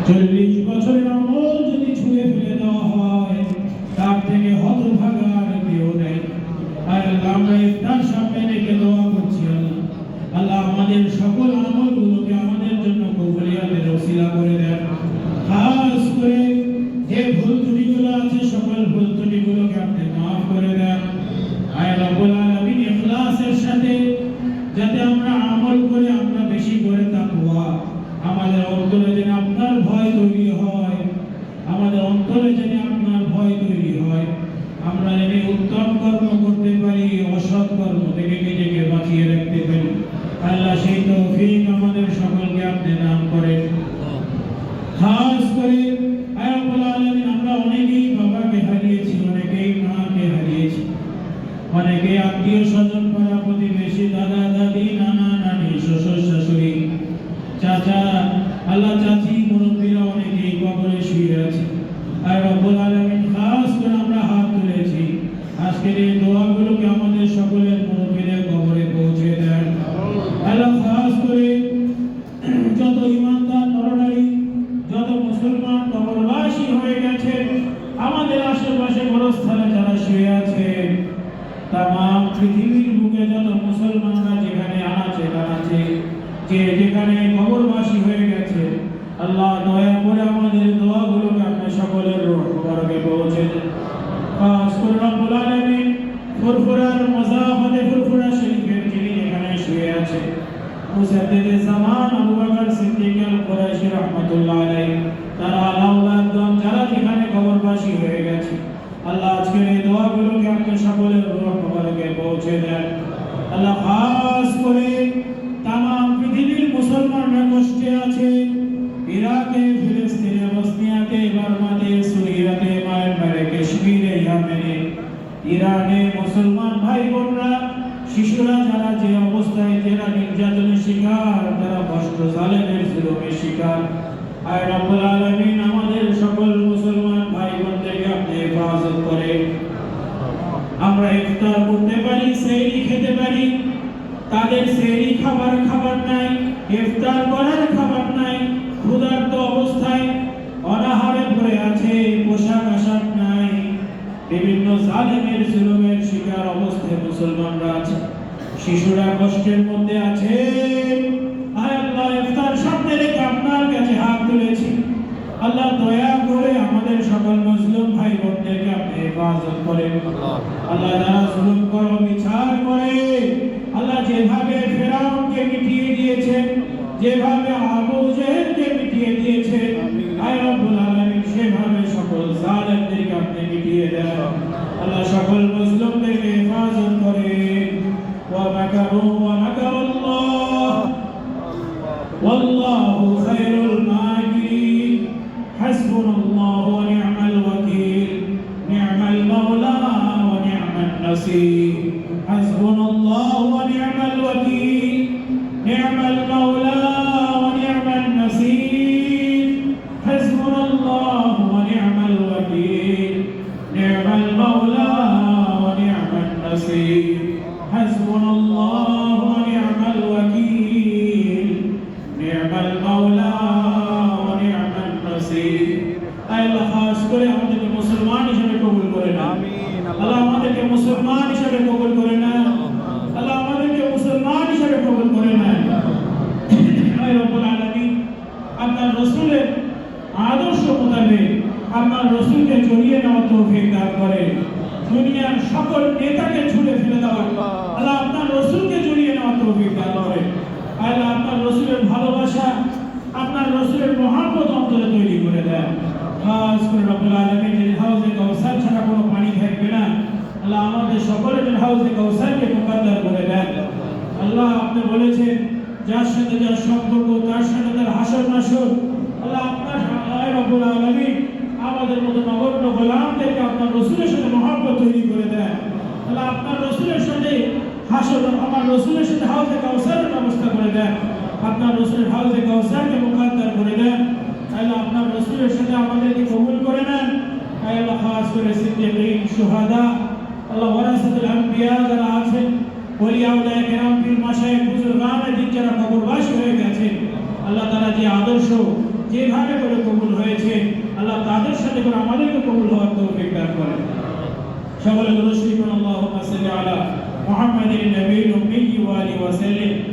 40 বছরের আমল যদি ছুঁয়ে ফেলে দেওয়া হয়, তার থেকে হতভাগা আর কেউ নেই। আর আল্লাহ, আমরা ইফতার সামনে রেখে দোয়া করছি। আল্লাহ আমাদের সকল আমলগুলোকে আমাদের জন্য কবুলিয়াতের ওসিলা করে দেন। খাস করে যে ভুল ত্রুটিগুলো আছে, সকল ভুল ত্রুটিগুলোকে আপনি মাফ করে দেন। আয় রব্বুল আলামিন, ইখলাসের সাথে যাতে আমরা আমল করে, আমরা বেশি করে তাকওয়া, আমাদের অন্তরে যেন আপনার ভয় তৈরি হয়, আমাদের অন্তরে যেন আপনার ভয় তৈরি হয়, আমরা যেন উত্তম কর্ম করতে পারি, অসৎ কর্ম থেকে নিজেকে বাঁচিয়ে রাখতে পারি। আল্লাহ সেই তৌফিক আমাদের সকলকে আপনি দান করেন। খাস করে আয় রব্বুল আলামিন, আমরা অনেকেই বাবাকে হারিয়েছি, অনেকেই মাকে হারিয়েছি, অনেকে আত্মীয় স্বজন, পাড়া প্রতিবেশী, দাদা দাদি, নানা নানি, শ্বশুর শাশুড়ি, চাচা, আল্লাহ চাচি, মুরব্বীরা অনেকেই কবরে শুয়ে আছে। আর রব্বুল আলামিন, খাস করে আমরা হাত তুলেছি, আজকের এই দোয়াগুলোকে আমাদের সকলের মুরব্বীদের কবরে পৌঁছে দেন। আল্লাহ খাস করে যত ইমানদার নরনারী, যত মুসলমান কবরবাসী হয়ে গেছে, আমাদের আশেপাশে গোরস্থানে যারা শুয়ে আছে, তাম পৃথিবীর বুকে যত মুসলমানরা যেখানে আছে কানাচে, যে যেখানে কবরবাসী হয়ে গেছে, আল্লাহ দয়া করে আমাদের দোয়াগুলোকে আপনি সকলের রূহ মুবারকে পৌঁছে দেন। খাস করে রব্বুল আলামিন, ফুরফুরার মুজাফাতে ফুরফুরা শরীফের যিনি এখানে শুয়ে আছে, মুজাদ্দিদে জামান আবু বকর সিদ্দিক আল কুরাইশি রাহমাতুল্লাহ আলাইহি, তার আওলাদগণ যারা যেখানে কবরবাসী হয়ে গেছে, আল্লাহ আজকের এই দোয়াগুলোকে আপনি সকলের রূহ মুবারকে পৌঁছে দেন। আল্লাহ খাস করে তাম পৃথিবীর মুসলমানরা কষ্টে আছে, ইরাকে, ফিলিস্তিনে, বসনিয়াতে, বার্মাতে, সুরিয়াতে, মায়ানমারে, কাশ্মীরে, ইয়েমেনে, ইরানে মুসলমান ভাই বোনরা, শিশুরা যারা যে অবস্থায়, যারা নির্যাতনের শিকার, তারা কষ্ট জালেমের জুলুমের শিকার, আয় রব্বুল আলামিন, আমাদের সকল মুসলমান ভাই বোনদেরকে আপনি হেফাজত করে আমরা ইফতার করতে পারি, সেহরি খেতে পারি। তাদের সেহরি খাবার নাই, ইফতার করার খাবার নাই, ক্ষুধার্ত অবস্থায় অনাহারে পড়ে আছে, পোশাক আশাক নাই, বিভিন্ন জালেমের জুলুমের শিকার অবস্থায় মুসলমানরা আছে, শিশুরা কষ্টের মধ্যে আছে। আয় আল্লাহ, ইফতার সামনে রেখে আপনার কাছে হাত তুলেছি। আল্লাহ দয়া করে আমাদের সকল মুসলিম ভাই বোনদেরকে আপনি হেফাজত করেন। আল্লাহ যারা জুলুম করে, বিচার করে, আল্লাহ যেভাবে ফেরাউনকে মিটিয়ে দিয়েছেন, যেভাবে আবু জেহেলকে মিটিয়ে দিয়েছেন, আয় রব্বুল আলামিন, সেভাবে সকল জালেমদেরকে আপনি মিটিয়ে দেন। আল্লাহ সকল মুসলিমদেরকে হেফাজত করেন। ওয়া মাকারু ওয়া মাকারাল্লাহ ওয়াল্লাহু খায়রুল মাকিরিন। হাসবুনাল্লাহু ওয়া নি'মাল ওয়াকিল, নি'মাল মাওলা ওয়া নি'মান নাসীর। হাসবুনাল্লাহু ওয়া নি'মাল ওয়াকিল, নি'মাল মাওলা ওয়া নি'মান নাসীর। হাসবুনাল্লাহু ওয়া নি'মাল ওয়াকিল, নি'মাল মাওলা ওয়া নি'মান নাসীর। হাসবুনাল্লাহু ওয়া নি'মাল ওয়াকিল, নি'মাল মাওলা ওয়া নি'মান নাসীর। আল্লাহ খাস করে আমাদেরকে মুসলমান হিসেবে কবুল করে নেন। আমিন। আল্লাহ আমাদেরকে মুসলমান হিসেবে কবুল করে নেন। আল্লাহ আমাদেরকে মুসলমান হিসেবে কবুল করে নেন। আয় রব্বুল আলামিন, আপনার রাসূলের আদর্শ মোতাবেক আপনার রাসূলকে জড়িয়ে নেওয়ার তৌফিক দান করেন। দুনিয়ার সকল নেতাকে ছুঁড়ে ফেলে দেওয়ার, আল্লাহ আপনার রাসূলকে জড়িয়ে নেওয়ার তৌফিক দান করেন। আল্লাহ আপনার রাসূলের ভালোবাসা, আপনার রাসূলের মহব্বত অন্তরে তৈরি করে দেন। খাস করে রব্বুল আলামিন, যে হাউজে কাউসার ছাড়া কোনো পানি থাকবে না, আল্লাহ আমাদের সকলের হাউজে কাউসারকে মুকদ্দার করে দেন। আল্লাহ আপনি বলেছেন, যার সাথে যার সম্পর্ক, তার সাথে তার হাসর নাসর। আল্লাহ আপনার রব্বুল আলামিন আমাদের মতো নগণ্য গোলামদেরকে আপনার রাসূলের সাথে মহব্বত তৈরি করে দেন। আল্লাহ আপনার রাসূলের সাথে হাসর, আমার রাসূলের সাথে হাউজে কাউসারের ব্যবস্থা করে দেন। আপনার রাসূলের হাউজে কাউসারকে মুকদ্দার করে দেন। আল্লাহ আপনার রাসূলের সাথে আমাদেরকে কবুল করে নেন। আল্লাহ খাস করে সিদ্দিকীন, শুহাদা, আল্লাহ ওয়ারাসাতুল আম্বিয়া যারা আছেন, ওলি আউলিয়া কিরাম, পীর মাশায়েখ, বুজুর্গানে দিন যারা কবরবাসী হয়ে গেছে, আল্লাহ তাআলা যে আদর্শ যেভাবে করে তাদের সাথে করে আমাদেরকে কবুল হওয়ার তৌফিক দান করেন। সকলে দুরূদ শরীফ আল্লাহুম্মা সাল্লি আলা মুহাম্মাদিন নবিয়্যিল উম্মি ওয়া আলিহি ওয়া সাল্লিম।